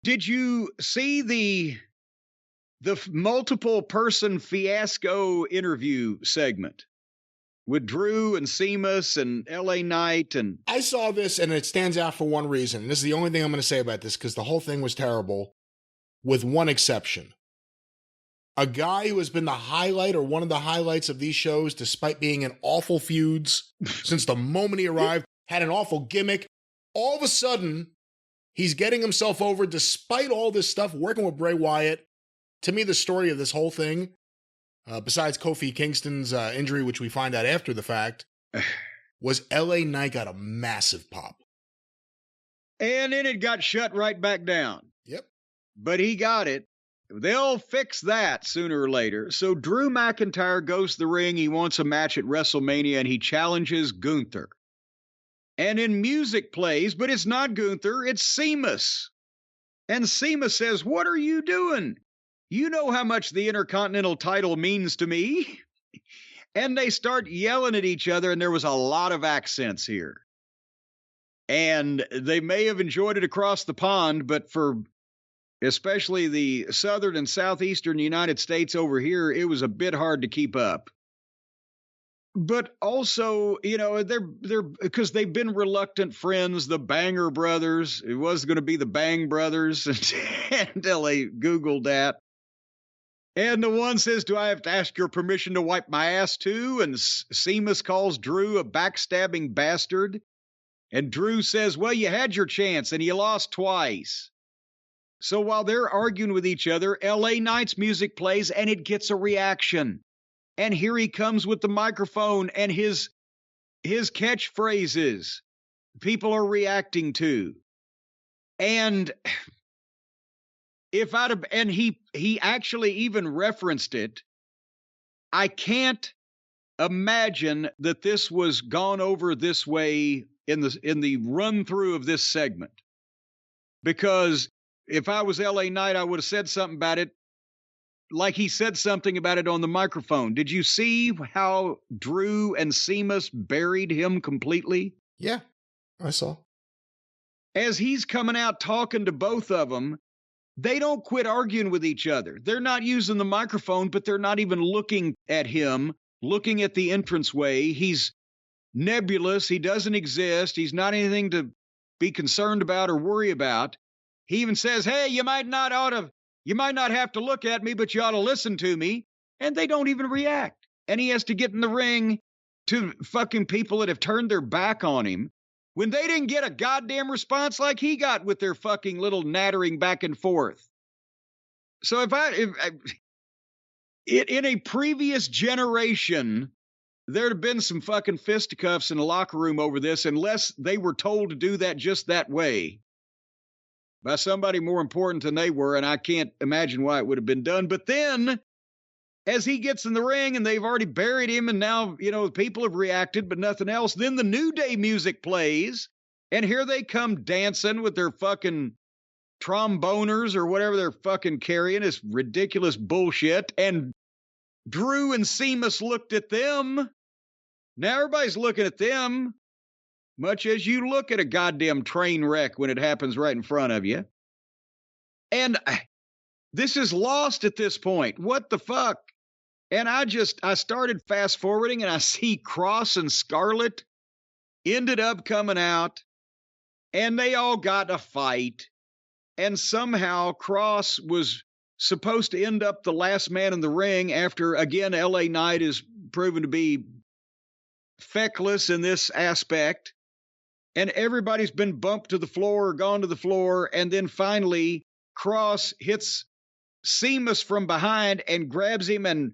Did you see the multiple person fiasco interview segment with Drew and Sheamus and LA Knight? And I saw this, and it stands out for one reason. This is the only thing I'm going to say about this, because the whole thing was terrible, with one exception. A guy who has been the highlight or one of the highlights of these shows, despite being in awful feuds since the moment he arrived, had an awful gimmick. All of a sudden, he's getting himself over despite all this stuff, working with Bray Wyatt. To me, the story of this whole thing, besides Kofi Kingston's injury, which we find out after the fact, was LA Knight got a massive pop. And then it got shut right back down. Yep. But he got it. They'll fix that sooner or later. So Drew McIntyre goes to the ring. He wants a match at WrestleMania, and he challenges Gunther. And in music plays, but it's not Gunther, it's Sheamus. And Sheamus says, "What are you doing? You know how much the Intercontinental title means to me." And they start yelling at each other, and there was a lot of accents here. And they may have enjoyed it across the pond, but for especially the southern and southeastern United States over here, it was a bit hard to keep up. But also, you know, they're because they've been reluctant friends, the Banger Brothers. It was going to be the Bang Brothers until they Googled that. And the one says, "Do I have to ask your permission to wipe my ass too?" And Sheamus calls Drew a backstabbing bastard. And Drew says, "Well, you had your chance and you lost twice." So while they're arguing with each other, LA Knight's music plays and it gets a reaction. And here he comes with the microphone and his catchphrases people are reacting to. And he actually even referenced it. I can't imagine that this was gone over this way in the run through of this segment. Because if I was LA Knight, I would have said something about it. Like he said something about it on the microphone. Did you see how Drew and Sheamus buried him completely? Yeah, I saw. As he's coming out talking to both of them, they don't quit arguing with each other. They're not using the microphone, but they're not even looking at him, looking at the entranceway. He's nebulous. He doesn't exist. He's not anything to be concerned about or worry about. He even says, "Hey, you might not have to look at me, but you ought to listen to me." And they don't even react. And he has to get in the ring to fucking people that have turned their back on him when they didn't get a goddamn response like he got with their fucking little nattering back and forth. So in a previous generation, there'd have been some fucking fisticuffs in the locker room over this, unless they were told to do that just that way by somebody more important than they were, and I can't imagine why it would have been done. But then, as he gets in the ring and they've already buried him, and now, you know, people have reacted, but nothing else, then the New Day music plays, and here they come dancing with their fucking tromboners or whatever they're fucking carrying, this ridiculous bullshit, and Drew and Sheamus looked at them. Now everybody's looking at them, much as you look at a goddamn train wreck when it happens right in front of you. And this is lost at this point. What the fuck? And I started fast forwarding, and I see Cross and Scarlett ended up coming out, and they all got a fight. And somehow Cross was supposed to end up the last man in the ring after, again, LA Knight is proven to be feckless in this aspect. And everybody's been bumped to the floor or gone to the floor. And then finally, Cross hits Sheamus from behind and grabs him and,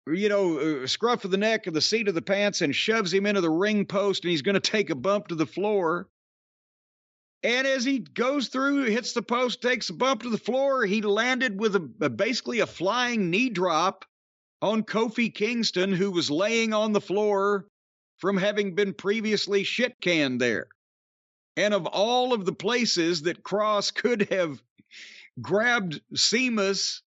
you know, scruff of the neck of the seat of the pants and shoves him into the ring post. And he's going to take a bump to the floor. And as he goes through, hits the post, takes a bump to the floor, he landed with basically a flying knee drop on Kofi Kingston, who was laying on the floor from having been previously shit-canned there. And of all of the places that Cross could have grabbed Sheamus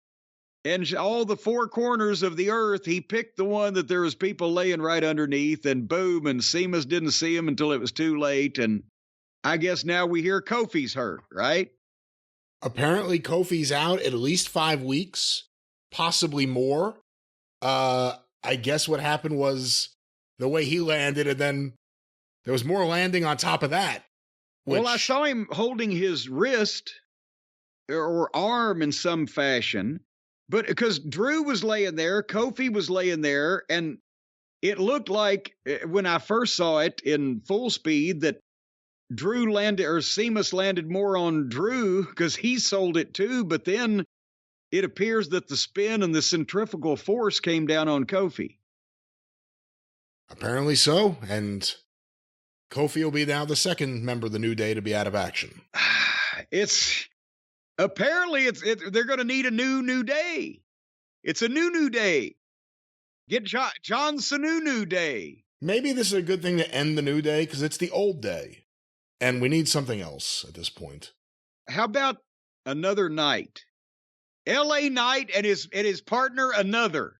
and all the four corners of the earth, he picked the one that there was people laying right underneath, and boom, and Sheamus didn't see him until it was too late, and I guess now we hear Kofi's hurt, right? Apparently, Kofi's out at least 5 weeks, possibly more. I guess what happened was the way he landed, and then there was more landing on top of that. Well, I saw him holding his wrist or arm in some fashion, but because Drew was laying there, Kofi was laying there, and it looked like when I first saw it in full speed that Drew landed, or Sheamus landed more on Drew because he sold it too, but then it appears that the spin and the centrifugal force came down on Kofi. Apparently so, and Kofi will be now the second member of the New Day to be out of action. Apparently they're going to need a new day. It's a new day. Get John Sununu Day. Maybe this is a good thing to end the New Day because it's the old day, and we need something else at this point. How about another night? L.A. Knight and his partner, another.